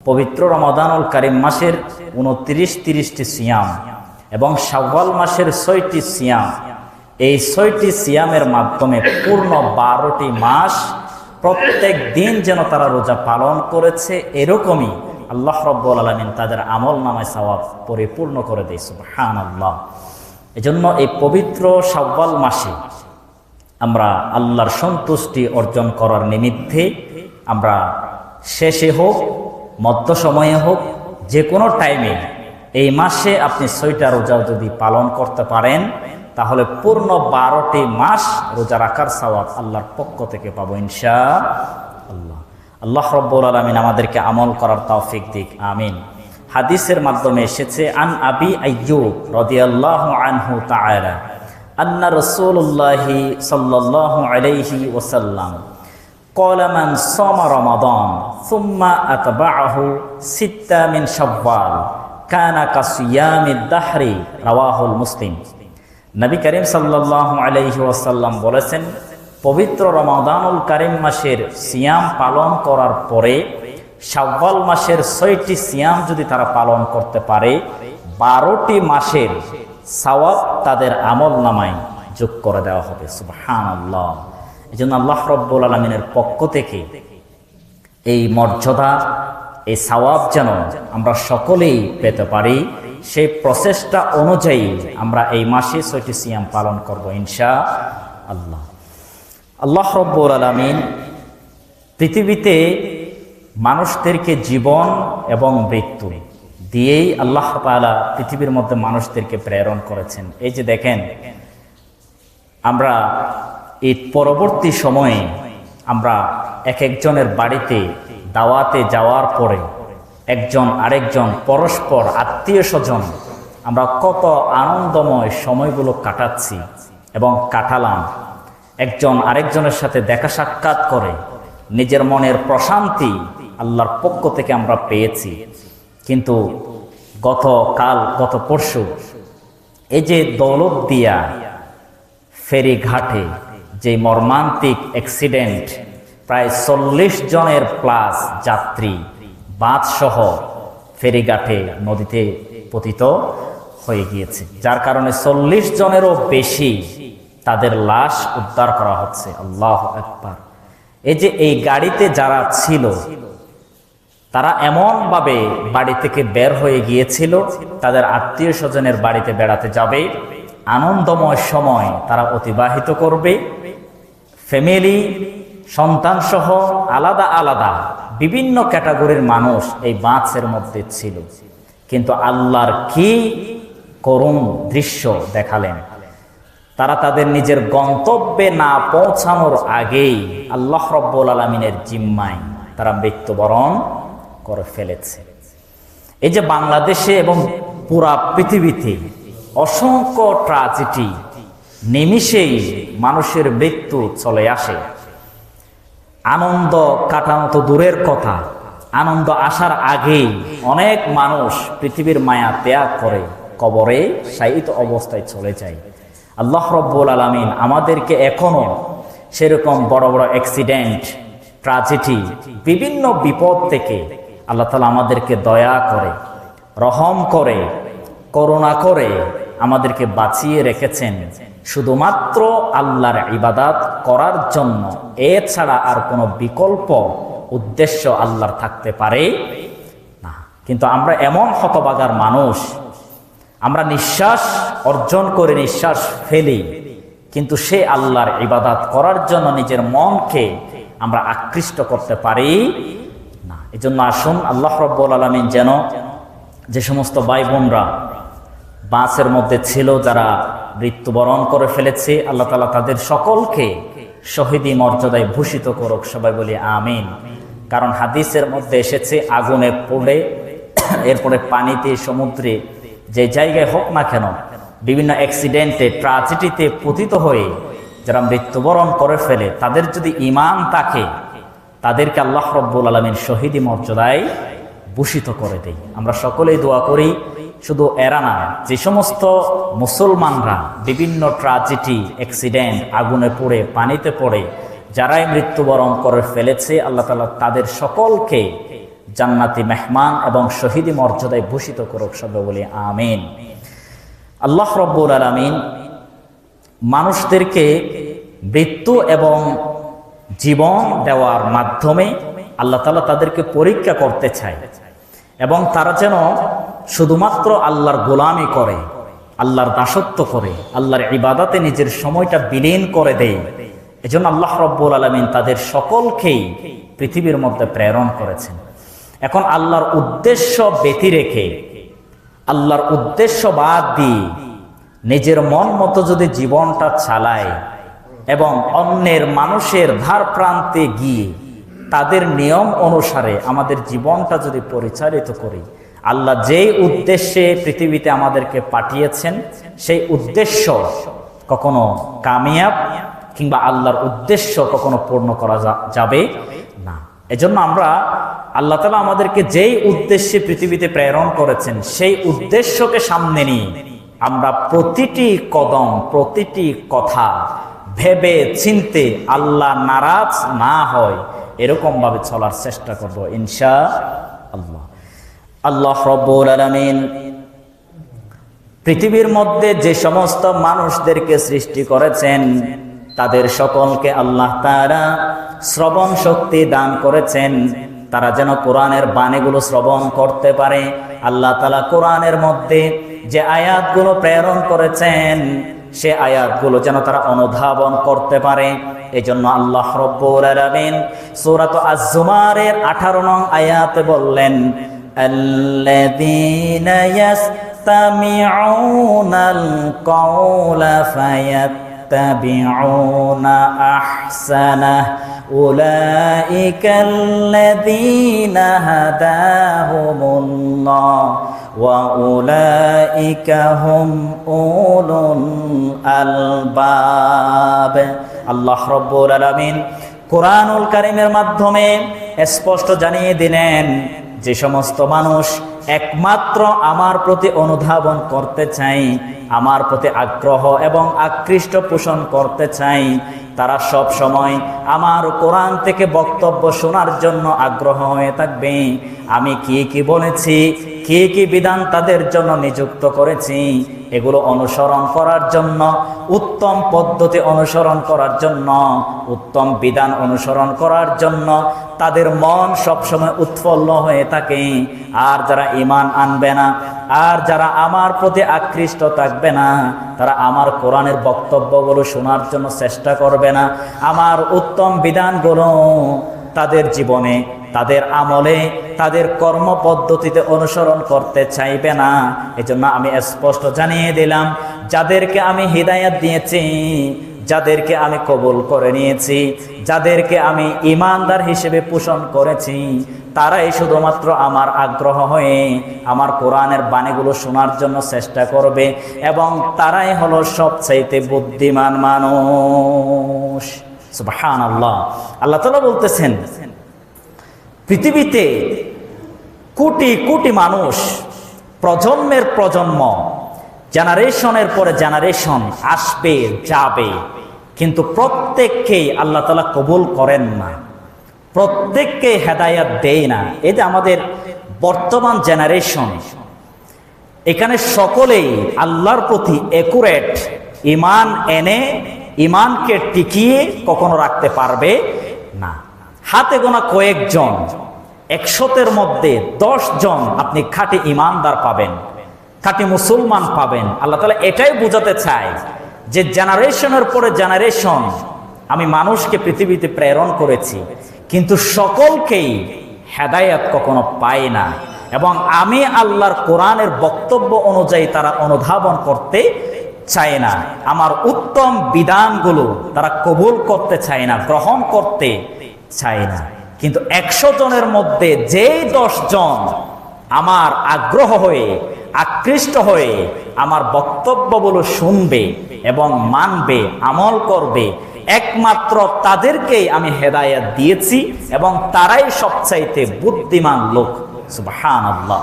পবিত্র রমাদানুল কারীম মাসের 29-30টি সিয়াম এবং শাওয়াল মাসের 6টি সিয়াম, এই 6টি সিয়ামের মাধ্যমে পূর্ণ 12টি মাস প্রত্যেক দিন যেন তারা রোজা পালন করেছে, এরকমই আল্লাহ রাব্বুল আলামিন তাদের আমল নামায় সওয়াব পরিপূর্ণ করে দেয়। সুবহানাল্লাহ। এজন্য এই পবিত্র শাওয়াল মাসে আমরা আল্লাহর সন্তুষ্টি অর্জন করার নিমিত্তে আমরা শেষে হোক, মধ্য সময়ে হোক, যে কোনো টাইমে এই মাসে আপনি 6টা রোজাও যদি পালন করতে পারেন তাহলে পূর্ণ 12টি মাস রোজা রাখার সওয়াব আল্লাহর পক্ষ থেকে পাবো ইনশাআল্লাহ। আল্লাহ রাব্বুল আলামিন আমাদেরকে আমল করার তৌফিক দিক, আমিন। হাদিসের মাধ্যমে এসেছে, আন আবি আইয়ুব রাদিয়াল্লাহু আনহু তাআলা আন্না রাসূলুল্লাহি সাল্লাল্লাহু আলাইহি ওয়াসাল্লাম ক্বালা মান সামা রমাদান সুম্মা আতবাআহু সিত্তা মিন শাওয়াল কানা কাসিয়ামিদ দাহরি, রাওয়াহুল মুসলিম। নবী করিম সাল্লাল্লাহু আলাইহি ওয়াসাল্লাম বলেছেন, পবিত্র রমাদানুল কারীম মাসের সিয়াম পালন করার পরে শাওয়াল মাসের 6টি সিয়াম যদি তারা পালন করতে পারে 12টি মাসের সওয়াব তাদের আমল নামায় যোগ করে দেওয়া হবে। সুবহানাল্লাহ। এজন্য আল্লাহ রাব্বুল আলামিনের পক্ষ থেকে এই মর্যাদা, এই সওয়াব যেন আমরা সকলেই পেতে পারি, সেই প্রচেষ্টা অনুযায়ী আমরা এই মাসে 6টি সিয়াম পালন করব ইনশাআল্লাহ। আল্লাহ রাব্বুল আলামিন পৃথিবীতে মানুষদেরকে জীবন এবং মৃত্যু দিয়েই আল্লাহ তাআলা পৃথিবীর মধ্যে মানুষদেরকে প্রেরণ করেছেন। এই যে দেখেন, আমরা এই পরবর্তী সময়ে আমরা এক একজনের বাড়িতে দাওয়াতে যাওয়ার পরে একজন আরেকজন পরস্পর আত্মীয় স্বজন আমরা কত আনন্দময় সময়গুলো কাটাচ্ছি এবং কাটালাম। একজন আরেকজনের সাথে দেখা সাক্ষাৎ করে নিজের মনের প্রশান্তি আল্লাহর পক্ষ থেকে আমরা পেয়েছি। কিন্তু গত পরশু এই যে দৌলতদিয়া ফেরিঘাটে যে মর্মান্তিক অ্যাক্সিডেন্ট, প্রায় 40 জনের প্লাস যাত্রী বাঁধসহ ফেরিঘাটে নদীতে পতিত হয়ে গিয়েছে, যার কারণে 40 জনেরও বেশি তাদের লাশ উদ্ধার করা হচ্ছে। আল্লাহু আকবার। এই যে এই গাড়িতে যারা ছিল তারা এমনভাবে বাড়ি থেকে বের হয়ে গিয়েছিল, তাদের আত্মীয় স্বজনের বাড়িতে বেড়াতে যাবে, আনন্দময় সময় তারা অতিবাহিত করবে। ফ্যামিলি, সন্তান সহ আলাদা আলাদা বিভিন্ন ক্যাটাগরির মানুষ এই বাসের মধ্যে ছিল। কিন্তু আল্লাহর কি করুণ দৃশ্য দেখালেন। তারা তাদের নিজের গন্তব্যে না পৌঁছানোর আগেই আল্লাহ রাব্বুল আলামিনের জিম্মায় তারা মৃত্যুবরণ করে ফেলেছে। এই যে বাংলাদেশে এবং পুরা পৃথিবীতে অসংখ্য ট্র্যাজেডি, নিমিষেই মানুষের মৃত্যু চলে আসে। আনন্দ কাটানো তো দূরের কথা, আনন্দ আসার আগেই অনেক মানুষ পৃথিবীর মায়া ত্যাগ করে কবরে শায়িত অবস্থায় চলে যায়। আল্লাহ রাব্বুল আলামিন আমাদেরকে এখনো সেরকম বড় বড় অ্যাক্সিডেন্ট, ট্র্যাজেডি, বিভিন্ন বিপদ থেকে আল্লাহ তাআলা আমাদেরকে দয়া করে, রহম করে, করুণা করে আমাদেরকে বাঁচিয়ে রেখেছেন শুধুমাত্র আল্লাহর ইবাদত করার জন্য। এছাড়া আর কোনো বিকল্প উদ্দেশ্য আল্লাহর থাকতে পারে না। কিন্তু আমরা এমন হতভাগার মানুষ, আমরা নিঃশ্বাস অর্জন করে নিঃশ্বাস ফেলি, কিন্তু সে আল্লাহর ইবাদত করার জন্য নিজের মনকে আমরা আকৃষ্ট করতে পারি না। এজন্য আসুন আল্লাহ রাব্বুল আলামিন যেন যে সমস্ত ভাই বোনরা বাসের মধ্যে ছিল, যারা মৃত্যুবরণ করে ফেলেছে, আল্লাহ তাআলা তাদের সকলকে শহীদি মর্যাদায় ভূষিত করুক। সবাই বলি আমিন। কারণ হাদিসের মধ্যে এসেছে, আগুনে পড়ে এরপরে পানিতে, সমুদ্রে, যে জায়গায় হোক না কেন, বিভিন্ন অ্যাক্সিডেন্টে, ট্র্যাজেডিতে পতিত হয়ে যারা মৃত্যুবরণ করে ফেলে, তাদের যদি ঈমান থাকে তাদেরকে আল্লাহ রাব্বুল আলামিন শহীদি মর্যাদায় ভূষিত করে দেয়। আমরা সকলেই দোয়া করি, শুধু এরা না, যে সমস্ত মুসলমানরা বিভিন্ন ট্র্যাজেডি, অ্যাক্সিডেন্ট, আগুনে পড়ে, পানিতে পড়ে যারাই মৃত্যুবরণ করে ফেলেছে, আল্লাহ তাআলা তাদের সকলকে জান্নাতি মেহমান এবং শহীদি মর্যাদায় ভূষিত করুক, সবাই বলি আমিন। আল্লাহ রাব্বুল আলামিন মানুষদেরকে মৃত্যু এবং জীবন দেওয়ার মাধ্যমে আল্লাহ তাআলা তাদেরকে পরীক্ষা করতে চায় এবং তারা যেন শুধুমাত্র আল্লাহর গোলামি করে, আল্লাহর দাসত্ব করে, আল্লাহর ইবাদতে নিজের সময়টা বিলীন করে দেয়। এজন্য আল্লাহ রাব্বুল আলামিন তাদের সকলকেই পৃথিবীর মধ্যে প্রেরণ করেছেন। এখন আল্লাহর উদ্দেশ্য ব্যতি রেখে, আল্লাহর উদ্দেশ্য বাদ দিয়ে নিজের মন মতো যদি জীবনটা চালায় এবং অন্যের মানুষের ধার প্রান্তে গিয়ে তাদের নিয়ম অনুসারে আমাদের জীবনটা যদি পরিচালিত করি, আল্লাহ যেই উদ্দেশ্যে পৃথিবীতে আমাদেরকে পাঠিয়েছেন সেই উদ্দেশ্য কখনো কামিয়াব কিংবা আল্লাহর উদ্দেশ্য কখনো পূর্ণ করা যাবে না। এজন্য আমরা আল্লাহ তাআলা আমাদেরকে যেই উদ্দেশ্যে পৃথিবীতে প্রেরণ করেছেন সেই উদ্দেশ্যকে সামনে নিয়ে আমরা প্রতিটি কদম, প্রতিটি কথা ভেবে চিন্তে আল্লাহ নারাজ না হয় এরকম ভাবে চলার চেষ্টা করব ইনশাআল্লাহ। আল্লাহ রাব্বুল আলামিন পৃথিবীর মধ্যে যে সমস্ত মানুষদেরকে সৃষ্টি করেছেন তাদের সকলকে আল্লাহ তাআলা শ্রবণ শক্তি দান করেছেন, তারা যেন কোরআনের বাণীগুলো শ্রবণ করতে পারে। আল্লাহ তাআলা কোরআনের মধ্যে যে আয়াতগুলো প্রেরণ করেছেন সে আয়াতগুলো যেন তারা অনুধাবন করতে পারে। এজন্য আল্লাহ রাব্বুল আলামিন সূরা আজ-জুমারের 18 নং আয়াতে বললেন, আল্লাযীনা ইয়াসতামিউনাল কাওলা ফায়াত্তাবিউনা আহসানাহ উলাইকাল্লাযীনা হাদাহুমুল্লাহ ওয়া উলাইকা হুম উলুল আলবাব। আল্লাহ রাব্বুল আলামিন কোরআনুল কারীমের মাধ্যমে স্পষ্ট জানিয়ে দিলেন, যে সমস্ত মানুষ একমাত্র আমার প্রতি অনুধাবন করতে চাই, আমার প্রতি আগ্রহ এবং আকৃষ্ট পোষণ করতে চাই, তারা সব সময় আমার কোরআন থেকে বক্তব্য শোনার জন্য আগ্রহ হয়ে থাকবে। আমি কি কি বলেছি, কি কি বিধান তাদের জন্য নিযুক্ত করেছি, এগুলো অনুসরণ করার জন্য, উত্তম পদ্ধতি অনুসরণ করার জন্য, উত্তম বিধান অনুসরণ করার জন্য তাদের মন সবসময় উৎফুল্ল হয়ে থাকে। আর যারা ঈমান আনবে না, আর যারা আমার প্রতি আকৃষ্ট থাকবে না, তারা আমার কোরআনের বক্তব্যগুলো শোনার জন্য চেষ্টা করবে না, আমার উত্তম বিধানগুলো তাদের জীবনে, তাদের আমলে, তাদের কর্ম পদ্ধতিতে অনুসরণ করতে চাইবে না। এজন্য আমি স্পষ্ট জানিয়ে দিলাম, যাদেরকে আমি হিদায়াত দিয়েছি, যাদেরকে আমি কবুল করে নিয়েছি, যাদেরকে আমি ঈমানদার হিসেবে পোষণ করেছি, তারাই শুধুমাত্র আমার আগ্রহ হয়ে আমার কোরআনের বাণীগুলো শোনার জন্য চেষ্টা করবে এবং তারাই হলো সবচাইতে বুদ্ধিমান মানুষ। সুবহানাল্লাহ। আল্লাহ তাআলা বলতেছেন, পৃথিবীতে কোটি কোটি মানুষ, প্রজন্মের প্রজন্ম, জেনারেশনের পরে জেনারেশন আসবে যাবে, কিন্তু প্রত্যেককেই আল্লাহ তাআলা কবুল করেন না, প্রত্যেককে হেদায়েত দেয় না। এই যে আমাদের বর্তমান জেনারেশন, এখানে সকলেই আল্লাহর প্রতি একুরেট ঈমান এনে ঈমানকে টিকিয়ে কখনো রাখতে পারবে না। হাতে গোনা কয়েকজন, 100-এর মধ্যে 10 জন আপনি খাঁটি ঈমানদার পাবেন, খাঁটি মুসলমান পাবেন। আল্লাহ তাআলা এটাই বোঝাতে চায় যে জেনারেশনের পরে জেনারেশন আমি মানুষকে পৃথিবীতে প্রেরণ করেছি, কিন্তু সকলকেই হেদায়েত কখনো পায় না এবং আমি আল্লাহর কোরআনের বক্তব্য অনুযায়ী তারা অনুধাবন করতে চায় না, আমার উত্তম বিধানগুলো তারা কবুল করতে চায় না, গ্রহণ করতে চায় না। কিন্তু 100 জনের মধ্যে যেই 10 জন আমার আগ্রহ হয়ে, আকৃষ্ট হয়ে আমার বক্তব্যগুলো শুনবে এবং মানবে, আমল করবে, একমাত্র তাদেরকেই আমি হেদায়েত দিয়েছি এবং তারাই সবচাইতে বুদ্ধিমান লোক। সুবহানাল্লাহ।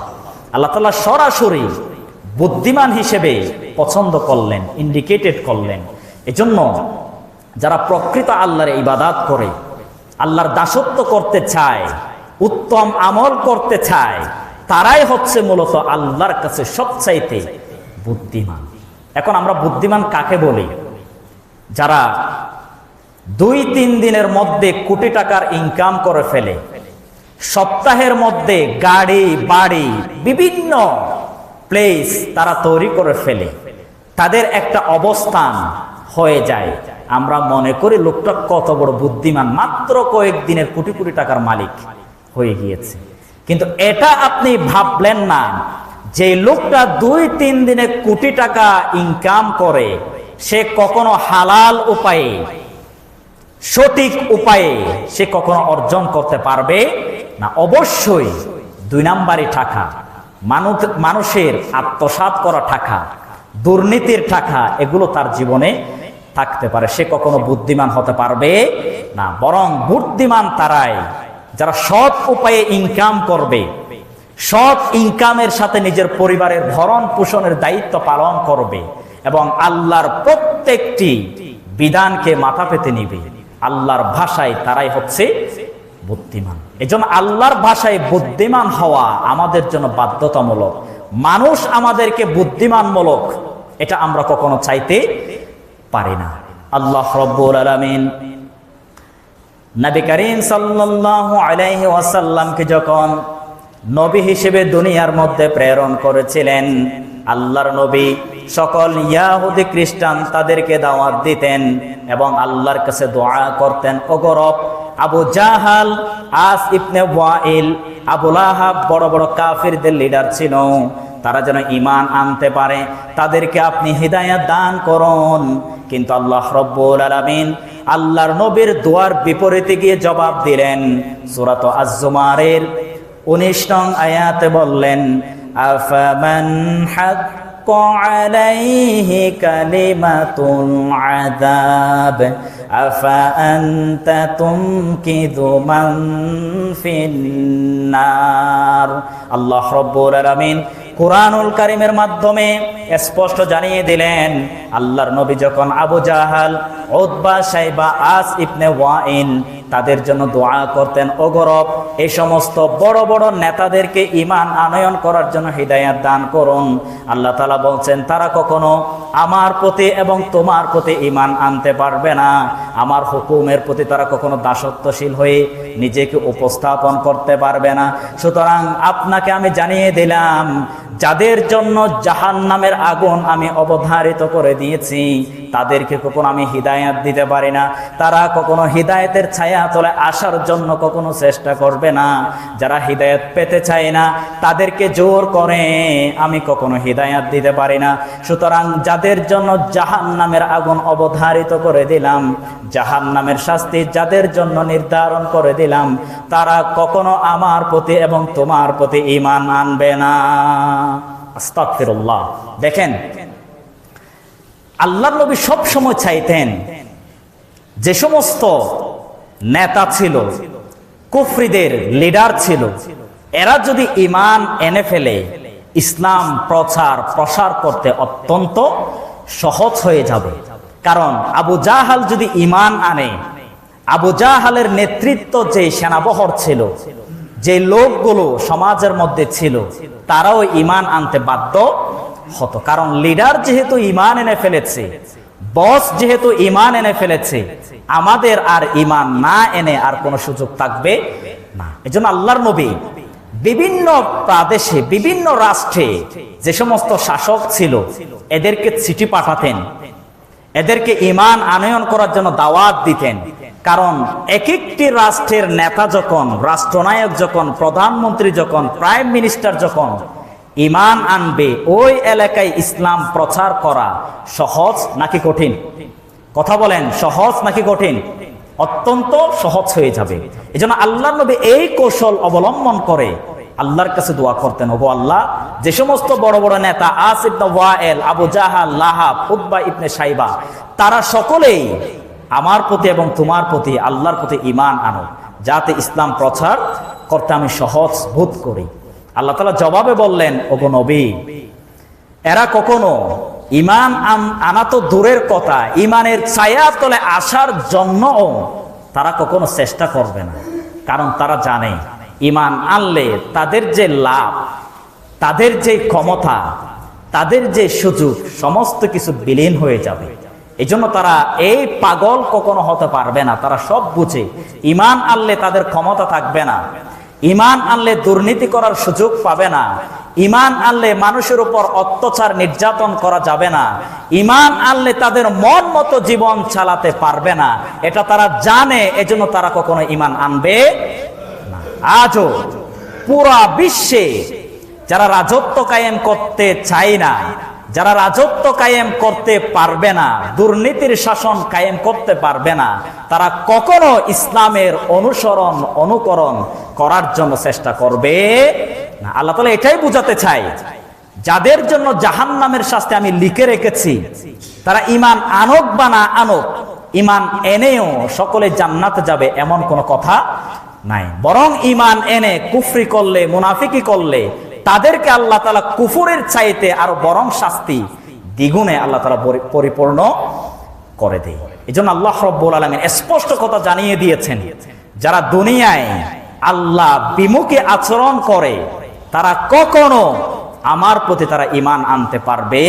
আল্লাহ তাআলা সরাসরি বুদ্ধিমান হিসেবে পছন্দ করলেন, ইন্ডিকেটেড করলেন। এজন্য যারা প্রকৃত আল্লাহর ইবাদত করে, আল্লাহর দাসত্ব করতে চায়, উত্তম আমল করতে চায়, তারাই হচ্ছে মূলত আল্লাহর কাছে সবচাইতে বুদ্ধিমান। এখন আমরা বুদ্ধিমান কাকে বলি? যারা 2-3 দিনের মধ্যে কোটি টাকার ইনকাম করে ফেলে, সপ্তাহের মধ্যে গাড়ি বাড়ি বিভিন্ন প্লেস তারা তৈরি করে ফেলে, তাদের একটা অবস্থান হয়ে যায়, আমরা মনে করি লোকটা কত বড় বুদ্ধিমান, মাত্র কয়েকদিনের কোটি কোটি টাকার মালিক হয়ে গিয়েছে। কিন্তু এটা আপনি ভাবলেন না যে লোকটা 2-3 দিনে কোটি টাকা ইনকাম করে, সে কখনো হালাল উপায়ে, সঠিক উপায়ে সে কখনো অর্জন করতে পারবে না। অবশ্যই 2 নাম্বারি টাকা, মানুষের আত্মসাৎ করা টাকা, দুর্নীতির টাকা, এগুলো তার জীবনে থাকতে পারে, সে কখনো বুদ্ধিমান হতে পারবে না। বরং বুদ্ধিমান তারাই যারা সৎ উপায়ে ইনকাম করবে, সৎ ইনকামের সাথে নিজের পরিবারের ভরণ পোষণের দায়িত্ব পালন করবে এবং আল্লাহর প্রত্যেকটি বিধানকে মাথা পেতে নিবে। আল্লাহর ভাষায় তারাই হচ্ছে বুদ্ধিমান। এজন্য আল্লাহর ভাষায় বুদ্ধিমান হওয়া আমাদের জন্য বাধ্যতামূলক। মানুষ আমাদেরকে বুদ্ধিমানমূলক এটা আমরা কখনো চাইতে পারি না। আল্লাহ রাব্বুল আলামিন নবী করিম সাল্লাল্লাহু আলাইহি ওয়াসাল্লামকে যখন নবী হিসেবে দুনিয়ার মধ্যে প্রেরণ করেছিলেন, আল্লাহর নবী সকল ইহুদি খ্রিস্টান তাদেরকে দাওয়াত দিতেন এবং আল্লাহর কাছে দোয়া করতেন। ওগরব আবু জাহাল, আস ইবনে ওয়াইল, আবু লাহাব বড় বড় কাফিরদের লিডার ছিল, তারা যেন ঈমান আনতে পারে, তাদেরকে আপনি হিদায়াত দান করুন। কিন্তু আল্লাহ রাব্বুল আলামিন আল্লাহর নবীর দোয়ার বিপরীতে গিয়ে জবাব দিলেন। সূরা আজ-জুমারের 19 নং আয়াতে বললেন, আফামান হাক্কা আলাইহি কালিমাতুল আযাব আফা আনতা তুমকিযু মান ফিন্নার। আল্লাহ রাব্বুল আলামিন কুরআনুল কারীমের মাধ্যমে স্পষ্ট জানিয়ে দিলেন, আল্লাহর নবী যখন আবু জাহাল, উতবা, শাইবা, আস ইবনে ওয়াইল তাদের জন্য দোয়া করতেন, ওগরব এই সমস্ত বড় বড় নেতাদেরকে ঈমান আনয়ন করার জন্য হিদায়াত দান করুন। আল্লাহ তাআলা বলছেন তারা কখনো আমার প্রতি এবং তোমার প্রতি ঈমান আনতে পারবে না, আমার হুকুমের প্রতি তারা কখনো দাসত্বশীল হয়ে নিজেকে উপস্থাপন করতে পারবে না। সুতরাং আপনাকে আমি জানিয়ে দিলাম, যাদের জন্য জাহান্নামের আগুন আমি অবধারিত করে দিয়েছি, তাদেরকে কখনো আমি হিদায়াত দিতে পারি না। তারা কখনো হিদায়াতের ছায়া তলে আসার জন্য কখনো চেষ্টা করবে না। যারা হিদায়াত পেতে চায় না তাদেরকে জোর করে আমি কখনো হিদায়াত দিতে পারি না। সুতরাং যাদের জন্য জাহান্নামের আগুন অবধারিত করে দিলাম, জাহান্নামের শাস্তি যাদের জন্য নির্ধারণ করে দিলাম, তারা কখনো আমার প্রতি এবং তোমার প্রতি ঈমান আনবে না। আস্তাগফিরুল্লাহ। দেখেন, আল্লাহর নবী সব সময় চাইতেন যে সমস্ত নেতা ছিল, কুফরিদের লিডার ছিল, এরা যদি ঈমান এনে ফেলে, ইসলাম প্রসার করতে অত্যন্ত সহজ হয়ে যাবে। কারণ আবু জাহাল যদি ঈমান আনে, আবু জাহালের নেতৃত্ব যে সেনাবহর ছিল, যে লোকগুলো সমাজের মধ্যে ছিল, তারাও ঈমান আনতে বাধ্য হতো। কারণ লিডার যেহেতু ঈমান এনে ফেলেছে, বস যেহেতু ঈমান এনে ফেলেছে, আমাদের আর ঈমান না এনে আর কোনো সুযোগ থাকবে না। এজন্য আল্লাহর নবী বিভিন্ন প্রদেশে, বিভিন্ন রাষ্ট্রে যে সমস্ত শাসক ছিল, এদেরকে চিঠি পাঠাতেন, এদেরকে ঈমান আনয়ন করার জন্য দাওয়াত দিতেন। কারণ এক একটি রাষ্ট্রের নেতা যখন, রাষ্ট্রনায়ক যখন, প্রধানমন্ত্রী যখন, প্রাইম মিনিস্টার যখন ঈমান আনবে, ওই এলাকায় ইসলাম প্রচার করা সহজ নাকি কঠিন? কথা বলেন, সহজ নাকি কঠিন? অত্যন্ত সহজ হয়ে যাবে। এজন্য আল্লাহর নবী এই কৌশল অবলম্বন করে আল্লাহর কাছে দোয়া করতেন, ওগো আল্লাহ, যে সমস্ত বড় বড় নেতা আস ইবনে ওয়াইল, আবু জাহাল, লাহাব, উতবা ইবনে শাইবা, তারা সকলেই আমার প্রতি এবং তোমার প্রতি, আল্লাহর প্রতি ঈমান আনো, যাতে ইসলাম প্রচার করতে আমি সহজ বোধ করি। আল্লাহ তাআলা জবাবে বললেন, ওগো নবী, এরা কখনো ঈমান আনা তো দূরের কথা, ঈমানের ছায়া তলে আসার জন্য তারা কখনো চেষ্টা করবে না। কারণ তারা জানে ঈমান আনলে তাদের যে লাভ, তাদের যে ক্ষমতা, তাদের যে সুযোগ, সমস্ত কিছু বিলীন হয়ে যাবে। এই জন্য তারা এই পাগল কখনো হতে পারবে না। তারা সব বুঝে ঈমান আনলে তাদের ক্ষমতা থাকবে না, ঈমান আনলে দুর্নীতি করার সুযোগ পাবে না, ঈমান আনলে মানুষের উপর অত্যাচার নির্যাতন করা যাবে না, ঈমান আনলে তাদের মন মতো জীবন চালাতে পারবে না। এটা তারা জানে, এজন্য তারা কখনো ঈমান আনবে না। আজও পুরা বিশ্বে যারা রাজত্ব কায়েম করতে চায় না, যারা রাজত্ব কায়েম করতে পারবে না, দুর্নীতির শাসন কায়েম করতে পারবে না, তারা কখনো ইসলামের অনুসরণ অনুকরণ করার জন্য চেষ্টা করবে না। আল্লাহ তাআলা এটাই বোঝাতে চায়, যাদের জন্য জাহান্নামের শাস্তি আমি লিখে রেখেছি, তারা ঈমান আনুক বা না আনুক, ঈমান এনেও সকলে জান্নাতে যাবে এমন কোনো কথা নাই। বরং ঈমান এনে কুফরি করলে, মুনাফিকি করলে তাদেরকে আল্লাহ তাআলা কুফরের চাইতে আরো বরং শাস্তি দ্বিগুণে আল্লাহ তাআলা পরিপূর্ণ করে দেয়। এজন্য আল্লাহ রাব্বুল আলামিন স্পষ্ট কথা জানিয়ে দিয়েছেন, যারা দুনিয়ায় আল্লাহ বিমুখী আচরণ করে তারা কখনো আমার প্রতি তারা ঈমান আনতে পারবে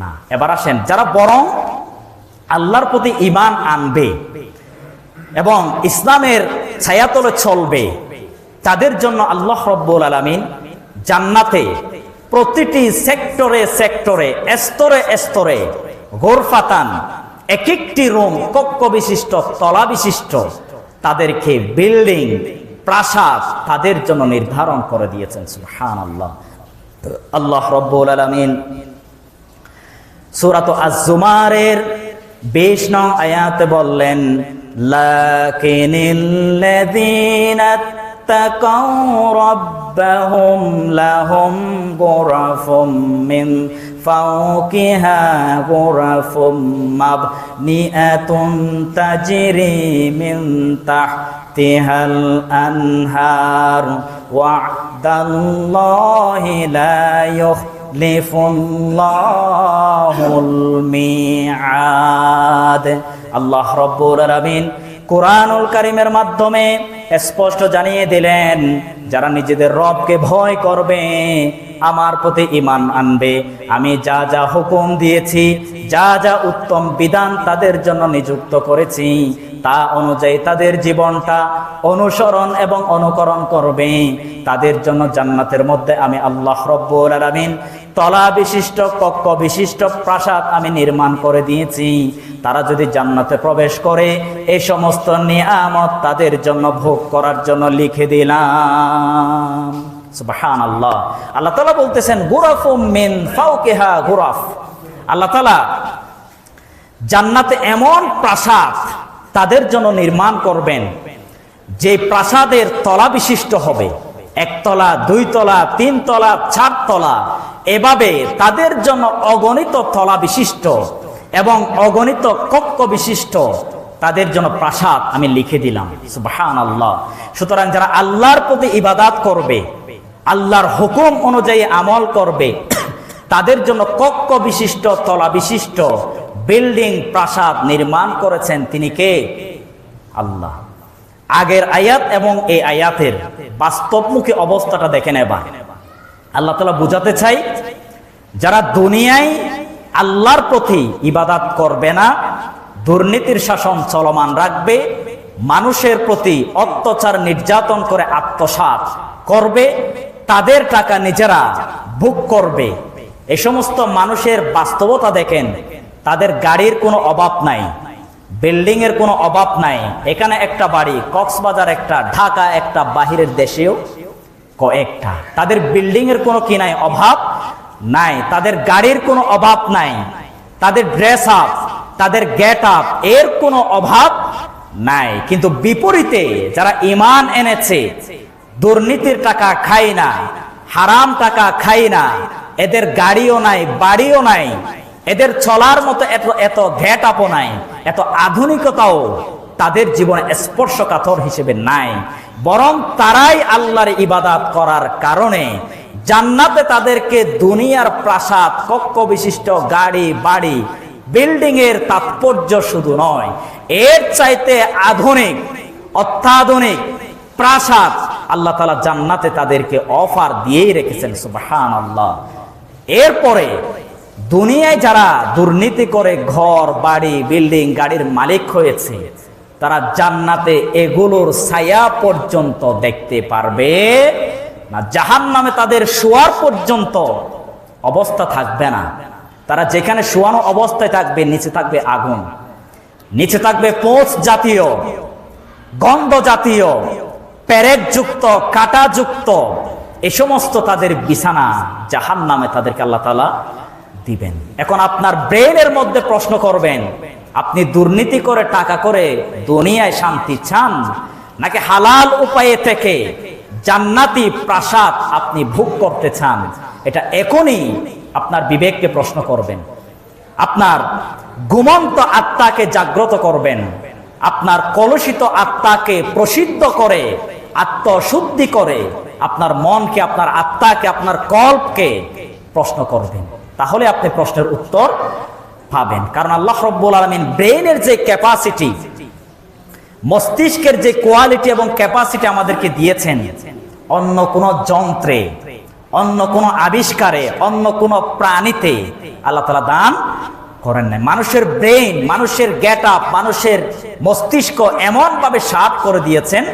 না। এবার আসেন, যারা বরং আল্লাহর প্রতি ঈমান আনবে এবং ইসলামের ছায়াতলে চলবে, তাদের জন্য আল্লাহ রাব্বুল আলামিন জান্নাতে প্রতিটি সেক্টরে সেক্টরে, স্তরে স্তরে গোরফাতান, এক একটি রুম, কক্ষ বিশিষ্ট, তলা বিশিষ্ট তাদেরকে বিল্ডিং, প্রাসাদ তাদের জন্য নির্ধারণ করে দিয়েছেন। সুবহানাল্লাহ। আল্লাহ রাব্বুল আলামিন সূরা আজ-জুমারের ২০ নং আয়াতে বললেন, লাকিনিল্লাযীনা তাকাউ রাব্বাহুম লাহুম গুরাফুম মিন ফাওকিহা গুরাফুম মাবনিয়াতুন তাজরি মিন তাহতিহাল আনহার ওয়া'দাল্লাহি লা ইউখলিফুল্লাহুল মিআদ। আল্লাহ রাব্বুল আলামিন কুরআনুল কারীমের মাধ্যমে স্পষ্ট জানিয়ে দিলেন, যারা নিজেদের রবকে ভয় করবে, আমার প্রতি ঈমান আনবে, আমি যা যা হুকুম দিয়েছি, যা যা উত্তম বিধান তাদের জন্য নিযুক্ত করেছি, তা অনুযায়ী তাদের জীবনটা অনুসরণ এবং অনুকরণ করবে, তাদের জন্য জান্নাতের মধ্যে আমি আল্লাহ রাব্বুল আলামিন তলা বিশিষ্ট, কক্ষ বিশিষ্ট প্রাসাদ আমি নির্মাণ করে দিয়েছি। তারা যদি জান্নাতে প্রবেশ করে, এই সমস্ত নিয়ামত তাদের জন্য ভোগ করার জন্য লিখে দিলাম। সুবহানাল্লাহ। আল্লাহ তাআলা বলতেছেন, গুরাফুম মিন ফাওকিহা গুরাফ। আল্লাহ তাআলা জান্নাতে এমন প্রাসাদ তাদের জন্য নির্মাণ করবেন, যে প্রাসাদের তলা বিশিষ্ট হবে, একতলা, দুইতলা, তিনতলা, চারতলা, এভাবে তাদের জন্য অগণিত তলা বিশিষ্ট এবং অগণিত কক্ষ বিশিষ্ট তাদের জন্য প্রাসাদ আমি লিখে দিলাম। সুবহানাল্লাহ। সুতরাং যারা আল্লাহর প্রতি ইবাদত করবে, আল্লাহর হুকুম অনুযায়ী আমল করবে, তাদের জন্য কক্ষ বিশিষ্ট, তলা বিশিষ্ট বিল্ডিং, প্রাসাদ নির্মাণ করেছেন তিনি কে? আল্লাহ। আগের আয়াত এবং এই আয়াতের বাস্তবমুখী অবস্থাটা দেখে নেবা। আল্লাহ তাআলা বুঝাতে চাই, যারা দুনিয়ায় আল্লাহর প্রতি ইবাদত করবে না, দুর্নীতির শাসন চলমান রাখবে, মানুষের প্রতি অত্যাচার নির্যাতন করে আত্মসাৎ করবে, তাদের টাকা নিজেরা ভোগ করবে, এই সমস্ত মানুষের বাস্তবতা দেখেন। তাদের গাড়ির কোনো অভাব নাই, বিল্ডিং এর কোনো অভাব নাই। এখানে একটা বাড়ি, কক্সবাজার একটা, ঢাকা একটা, বাহিরের দেশেও কয়েকটা। তাদের বিল্ডিং এর কোনো কি নাই? অভাব নাই। তাদের গাড়ির কোনো অভাব নাই। তাদের ড্রেস আপ, তাদের গেট আপ এর কোনো অভাব নাই। কিন্তু বিপরীতে যারা ঈমান এনেছে, দুর্নীতির টাকা খায় না, হারাম টাকা খায় না, এদের গাড়িও নাই, বাড়িও নাই, এদের চলার মতো এত গেট আপও নাই, এত আধুনিকতাও তাদের জীবনে স্পর্শকাতর হিসেবে নাই। বরং তারাই আল্লাহর ইবাদত করার কারণে জান্নাতে তাদেরকে দুনিয়ার প্রাসাদ, কক্ষ বিশিষ্ট গাড়ি, বাড়ি, বিল্ডিং এর তাৎপর্য শুধু নয়, এর চাইতে আধুনিক, অত্যাধুনিক প্রাসাদ আল্লাহ তাআলা জান্নাতে তাদেরকে অফার দিয়েই রেখেছেন। সুবহানাল্লাহ। এরপরে দুনিয়ায় যারা দুর্নীতি করে ঘর বাড়ি বিল্ডিং গাড়ির মালিক হয়েছে, তারা জান্নাতে এগুলোর ছায়া পর্যন্ত দেখতে পারবে না। জাহান্নামে তাদের শোয়ার পর্যন্ত অবস্থা থাকবে না। তারা যেখানে শোয়ানো অবস্থায় থাকবে, নিচে থাকবে আগুন, নিচে থাকবে পোঁচ জাতীয়, গন্ধ জাতীয়, পেরেকযুক্ত, কাঁটাযুক্ত এ সমস্ত তাদের বিছানা জাহান্নামে তাদেরকে আল্লাহ তাআলা দিবেন। এখন আপনার ব্রেনের মধ্যে প্রশ্ন করবেন, আপনি দুর্নীতি করে টাকা করে দুনিয়ায় শান্তি চান, নাকি হালাল উপায়ে থেকে জান্নাতি প্রাসাদ আপনি ভোগ করতে চান? এটা এখনই আপনার বিবেককে প্রশ্ন করবেন, আপনার ঘুমন্ত আত্মাকে জাগ্রত করবেন, আপনার কলুষিত আত্মাকে প্রসিদ্ধ করে আত্মশুদ্ধি করে আপনার মনকে, আপনার আত্মাকে, আপনার কল্পকে প্রশ্ন করবেন। তাহলে আপনি প্রশ্নের উত্তর পাবেন। কারণ আল্লাহ রাব্বুল আলামিন ব্রেইনের যে ক্যাপাসিটি, মস্তিষ্কের যে কোয়ালিটি এবং ক্যাপাসিটি আমাদেরকে দিয়েছেন, অন্য কোন যন্ত্রে, অন্য কোন আবিষ্কারে, অন্য কোন প্রাণীতে আল্লাহ তাআলা দান করেন নাই। মানুষের ব্রেইন, মানুষের গেট আপ, মানুষের মস্তিষ্ক এমন ভাবে সাফ করে দিয়েছেন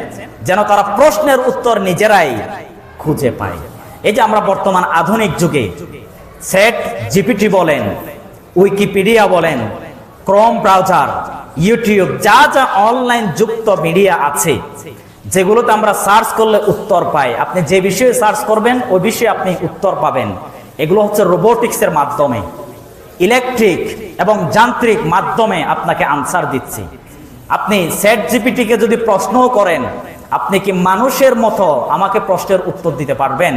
যেন তারা প্রশ্নের উত্তর নিজেরাই খুঁজে পায়। এই যে আমরা বর্তমান আধুনিক যুগে চ্যাট জিপিটি বলেন, উইকিপিডিয়া বলেন, ক্রোম ব্রাউজার, ইউটিউব, যা যা অনলাইন যুক্ত মিডিয়া আছে, যেগুলোতে আমরা সার্চ করলে উত্তর পাই। আপনি যে বিষয়ে সার্চ করবেন ওই বিষয়ে আপনি উত্তর পাবেন। এগুলো হচ্ছে রোবোটিক্সের মাধ্যমে, ইলেকট্রিক এবং যান্ত্রিক মাধ্যমে আপনাকে আনসার দিচ্ছে। আপনি চ্যাট জিপিটিকে যদি প্রশ্নও করেন, আপনি কি মানুষের মতো আমাকে প্রশ্নের উত্তর দিতে পারবেন?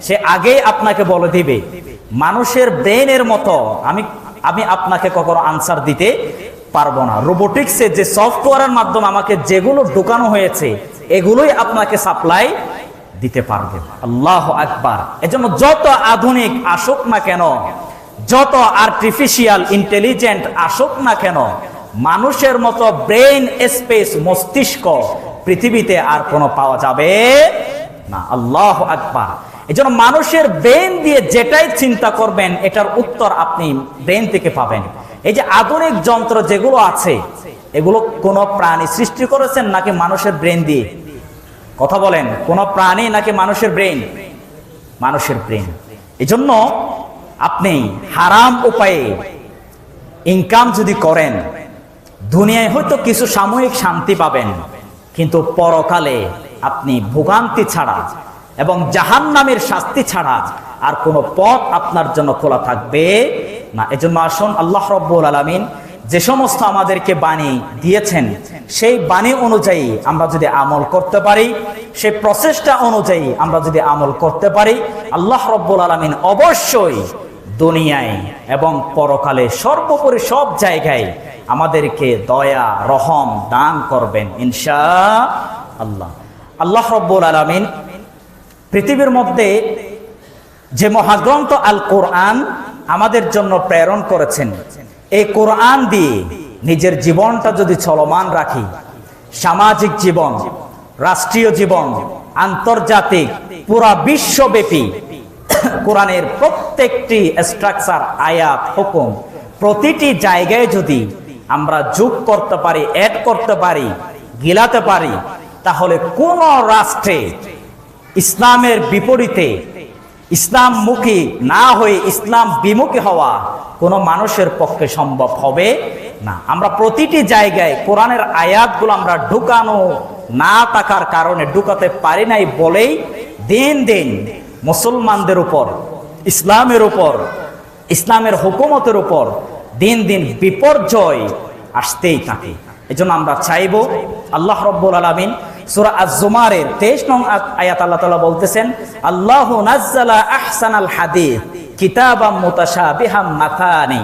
সে আগেই আপনাকে বলে দিবে মানুষের ব্রেনের মতো আমি আপনাকে কখনো আনসার দিতে পারবো না। রোবোটিক্সের যে সফটওয়্যারের মাধ্যমে আমাকে যেগুলো ঢোকানো হয়েছে এগুলোই আপনাকে সাপ্লাই দিতে পারবে। আল্লাহু আকবার। এজন্য যত আধুনিক আসুক না কেন, যত আর্টিফিশিয়াল ইন্টেলিজেন্ট আসুক না কেন, মানুষের মতো ব্রেন স্পেস, মস্তিষ্ক পৃথিবীতে আর কোনো পাওয়া যাবে না। আল্লাহু আকবার। এজন্য মানুষের ব্রেন দিয়ে যেটাই চিন্তা করবেন এটার উত্তর আপনি ব্রেন থেকে পাবেন। এই যে আধুনিক যন্ত্র যেগুলো আছে, এগুলো কোন প্রাণী সৃষ্টি করেছেন নাকি মানুষের ব্রেন দিয়ে? কথা বলেন, কোন প্রাণী নাকি মানুষের ব্রেন? মানুষের ব্রেন। এজন্য আপনি হারাম উপায়ে ইনকাম যদি করেন, দুনিয়ায় হয়তো কিছু সাময়িক শান্তি পাবেন, কিন্তু পরকালে আপনি ভোগান্তি ছাড়া এবং জাহান্নামের শাস্তি ছাড়া আর কোনো পথ আপনার জন্য খোলা থাকবে না। এজন্য আসুন আল্লাহ রাব্বুল আলামিন যে সমস্ত আমাদেরকে বাণী দিয়েছেন সেই বাণী অনুযায়ী আমরা যদি আমল করতে পারি, সেই প্রচেষ্টা অনুযায়ী আমরা যদি আমল করতে পারি, আল্লাহ রাব্বুল আলামিন অবশ্যই দুনিয়ায় এবং পরকালে সর্বোপরি সব জায়গায় আমাদেরকে দয়া রহম দান করবেন ইনশাআল্লাহ। আল্লাহ রাব্বুল আলামিন পৃথিবীর মধ্যে যে মহাগ্রন্থ আল কোরআন আমাদের জন্য প্রেরণ করেছেন, এই কোরআন দিয়ে নিজের জীবনটা যদি চলমান রাখি, সামাজিক জীবন, রাষ্ট্রীয় জীবন, আন্তর্জাতিক, পুরা বিশ্বব্যাপী কোরআনের প্রত্যেকটি স্ট্রাকচার, আয়াত, হুকুম প্রতিটি জায়গায় যদি আমরা যোগ করতে পারি, অ্যাড করতে পারি, গিলাতে পারি, তাহলে কোন রাষ্ট্রে ইসলামের বিপরীতে, ইসলামমুখী না হয়ে ইসলাম বিমুখী হওয়া কোনো মানুষের পক্ষে সম্ভব হবে না। আমরা প্রতিটি জায়গায় কোরআনের আয়াতগুলো আমরা ঢুকানো না থাকার কারণে, ঢুকাতে পারি নাই বলেই দিন দিন মুসলমানদের উপর, ইসলামের উপর, ইসলামের হুকুমতের উপর দিন দিন বিপর্যয় আসতেই থাকে। এজন্য আমরা চাইব, আল্লাহ রাব্বুল আলামিন সূরা আজ-জুমারের 23 নং আয়াত আল্লাহ তাআলা বলতেছেন, আল্লাহু নাজ্জালা আহসানাল হাদিস কিতাবাম মুতাশাবিহাম মাথানি।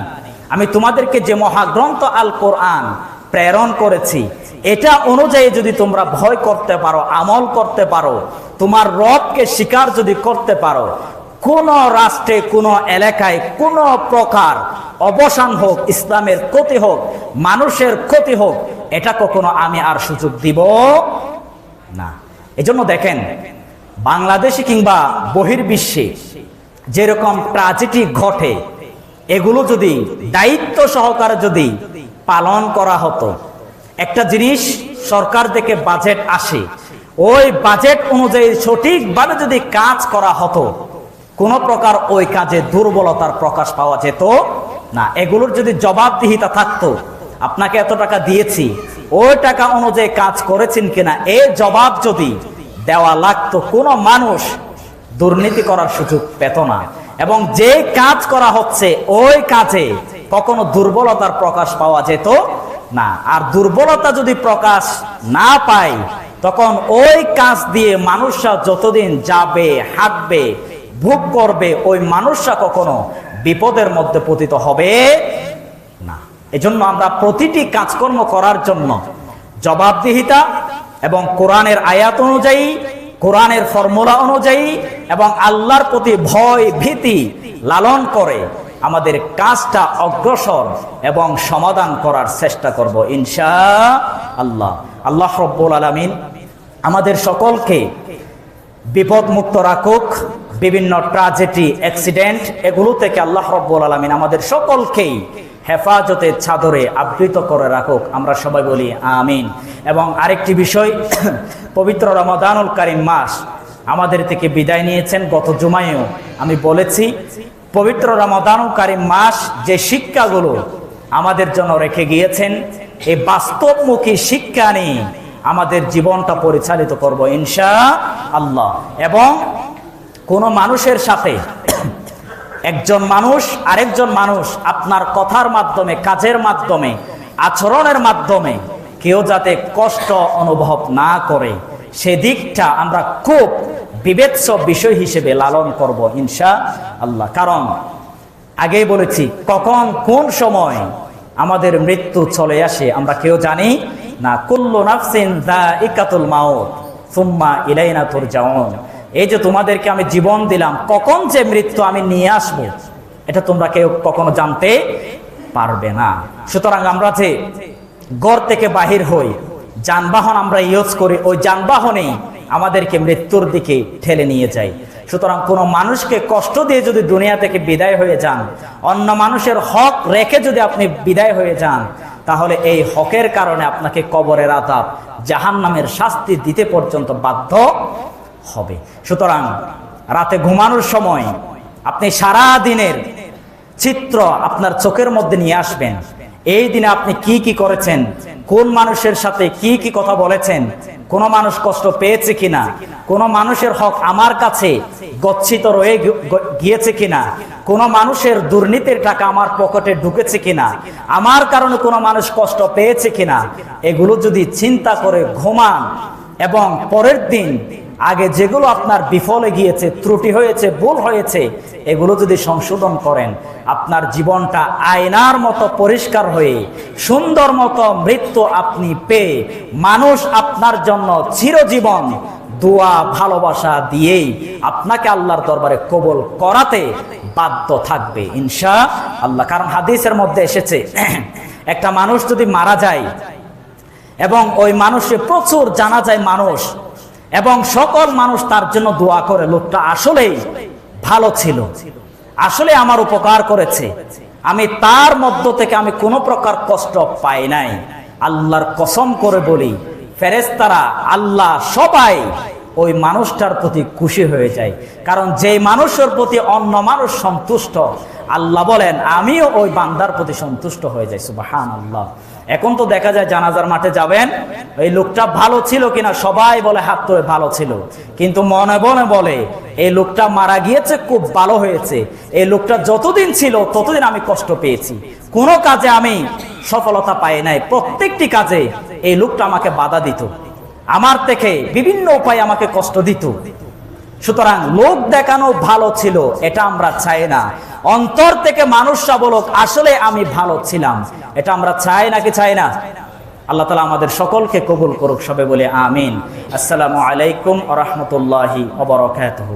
আমি তোমাদেরকে যে মহাগ্রন্থ আল কোরআন প্রেরণ করেছি, এটা অনুযায়ী যদি তোমরা ভয় করতে পারো, আমল করতে পারো, তোমার রবকে স্বীকার যদি করতে পারো, কোন রাষ্ট্রে, কোন এলাকায় কোন প্রকার অবসান হোক, ইসলামের ক্ষতি হোক, মানুষের ক্ষতি হোক, এটা কখনো আমি আর সুযোগ দিব না। এজন্য দেখেন বাংলাদেশে কিংবা বহির্বিশ্বে যেরকম ট্র্যাজেডি ঘটে, এগুলো যদি দায়িত্ব সহকারে যদি পালন করা হতো, একটা জিনিস সরকার থেকে বাজেট আসে, ওই বাজেট অনুযায়ী সঠিকভাবে যদি কাজ করা হতো, কোন প্রকার ওই কাজে দুর্বলতার প্রকাশ পাওয়া যেত না। এগুলোর যদি জবাবদিহিতা থাকতো, আপনাকে এত টাকা দিয়েছি, ওই টাকা অনুযায়ী কাজ করেছেন কিনা এই জবাব যদি দেওয়া লাগতো, কোনো মানুষ দুর্নীতি করার সুযোগ পেত না। এবং যে কাজ করা হচ্ছে ওই কাজে কখনো দুর্বলতার প্রকাশ পাওয়া যেত না। আর দুর্বলতা যদি প্রকাশ না পায়, তখন ওই কাজ দিয়ে মানুষরা যতদিন যাবে, হাঁটবে, ভোগ করবে, ওই মানুষরা কখনো বিপদের মধ্যে পতিত হবে না। এজন্য আমরা প্রতিটি কাজকর্ম করার জন্য জবাবদিহিতা এবং কোরআনের আয়াত অনুযায়ী, কোরআনের ফর্মুলা অনুযায়ী এবং আল্লাহর প্রতি ভয় ভীতি লালন করে আমাদের কাজটা অগ্রসর এবং সমাধান করার চেষ্টা করব ইনশাআল্লাহ। আল্লাহ রাব্বুল আলামিন আমাদের সকলকে বিপদ মুক্ত রাখুক, বিভিন্ন ট্র্যাজেডি, অ্যাক্সিডেন্ট এগুলো থেকে আল্লাহ রাব্বুল আলামিন আমাদের সকলকেই হেফাজতের চাদরে আবৃত করে রাখুক, আমরা সবাই বলি আমিন। এবং আরেকটি বিষয়, পবিত্র রমাদানুল কারীম মাস আমাদের থেকে বিদায় নিয়েছেন। গত জুমায়ও আমি বলেছি, পবিত্র রমাদানুল কারীম মাস যে শিক্ষাগুলো আমাদের জন্য রেখে গিয়েছেন, এই বাস্তবমুখী শিক্ষা নিয়ে আমাদের জীবনটা পরিচালিত করব ইনশাআল্লাহ। এবং কোন মানুষের সাথে একজন মানুষ আরেকজন মানুষ আপনার কথার মাধ্যমে, কাজের মাধ্যমে, আচরণের মাধ্যমে কেউ যাতে কষ্ট অনুভব না করে, সেদিকটা আমরা খুব বিবেচ্য বিষয় হিসেবে লালন করব ইনশাআল্লাহ। কারণ আগেই বলেছি, কখন কোন সময় আমাদের মৃত্যু চলে আসে আমরা কেউ জানি না। কুল্লু নাফসিন যায়িকাতুল মাউত সুম্মা ইলাইনা তুরজাউন। এই যে তোমাদেরকে আমি জীবন দিলাম, কখন যে মৃত্যু আমি নিয়ে আসবো এটা তোমরা কেউ কখনো জানতে পারবে না। সুতরাং আমরা যে ঘর থেকে বাহির হই, যানবাহন আমরা ইউজ করি, ওই যানবাহনেই আমাদেরকে মৃত্যুর দিকে ঠেলে নিয়ে যায়। সুতরাং কোনো মানুষকে কষ্ট দিয়ে যদি দুনিয়া থেকে বিদায় হয়ে যান, অন্য মানুষের হক রেখে যদি আপনি বিদায় হয়ে যান, তাহলে এই হকের কারণে আপনাকে কবরের আযাব, জাহান্নামের শাস্তি দিতে পর্যন্ত বাধ্য হবে। সুতরাং রাতে ঘুমানোর সময় আপনি সারা দিনের চিত্র আপনার চোখের মধ্যে নিয়ে আসবেন। এই দিনে আপনি কি কি করেছেন, কোন মানুষের সাথে কি কি কথা বলেছেন, কোন মানুষ কষ্ট পেয়েছে কিনা, কোন মানুষের হক আমার কাছে গচ্ছিত রয়ে গিয়েছে কিনা, কোন মানুষের দুর্নীতির টাকা আমার পকেটে ঢুকেছে কিনা, আমার কারণে কোনো মানুষ কষ্ট পেয়েছে কিনা, এগুলো যদি চিন্তা করে ঘুমান এবং পরের দিন আগে যেগুলো আপনার বিফলে গিয়েছে, ত্রুটি হয়েছে, ভুল হয়েছে, এগুলো যদি সংশোধন করেন, আপনার জীবনটা আয়নার মতো পরিষ্কার হয়ে সুন্দর মতো মৃত্যু আপনি পেয়ে মানুষ আপনার জন্য চিরজীবন দোয়া ভালোবাসা দিয়েই আপনাকে আল্লাহর দরবারে কবুল করাতে বাধ্য থাকবে ইনশাআল্লাহ। কারণ হাদিসের মধ্যে এসেছে, একটা মানুষ যদি মারা যায় এবং ওই মানুষে প্রচুর জানা যায় মানুষ এবং সকল মানুষ তার জন্য দোয়া করে, লোকটা আসলেই ভালো ছিল, আসলে আমার উপকার করেছে, আমি তার মধ্য থেকে আমি কোনো প্রকার কষ্ট পাই নাই, আল্লাহর কসম করে বলি ফেরেশতারা, আল্লাহ সবাই ওই মানুষটার প্রতি খুশি হয়ে যায়। কারণ যে মানুষের প্রতি অন্য মানুষ সন্তুষ্ট, আল্লাহ বলেন আমিও ওই বান্দার প্রতি সন্তুষ্ট হয়ে যাই। সুবহানাল্লাহ। এখন তো দেখা যায় জানাজার মাঠে যাবেন, এই লোকটা ভালো ছিল কিনা সবাই বলে হাত তুলে ভালো ছিল, কিন্তু মনে মনে বলে এই লোকটা মারা গিয়েছে খুব ভালো হয়েছে, এই লোকটা যতদিন ছিল ততদিন আমি কষ্ট পেয়েছি, কোনো কাজে আমি সফলতা পাই নাই, প্রত্যেকটি কাজে এই লোকটা আমাকে বাধা দিত, আমার থেকে বিভিন্ন উপায়ে আমাকে কষ্ট দিত। সুতরাং লোক দেখানো ভালো ছিল এটা আমরা চাই না, অন্তর থেকে মানুষরা বলুক আসলে আমি ভালো ছিলাম, এটা আমরা চাই নাকি চাই না? আল্লাহ তাআলা আমাদের সকলকে কবুল করুক, সবে বলে আমিন। আসসালামু আলাইকুম ওয়া রাহমাতুল্লাহি ওয়া বারাকাতুহু।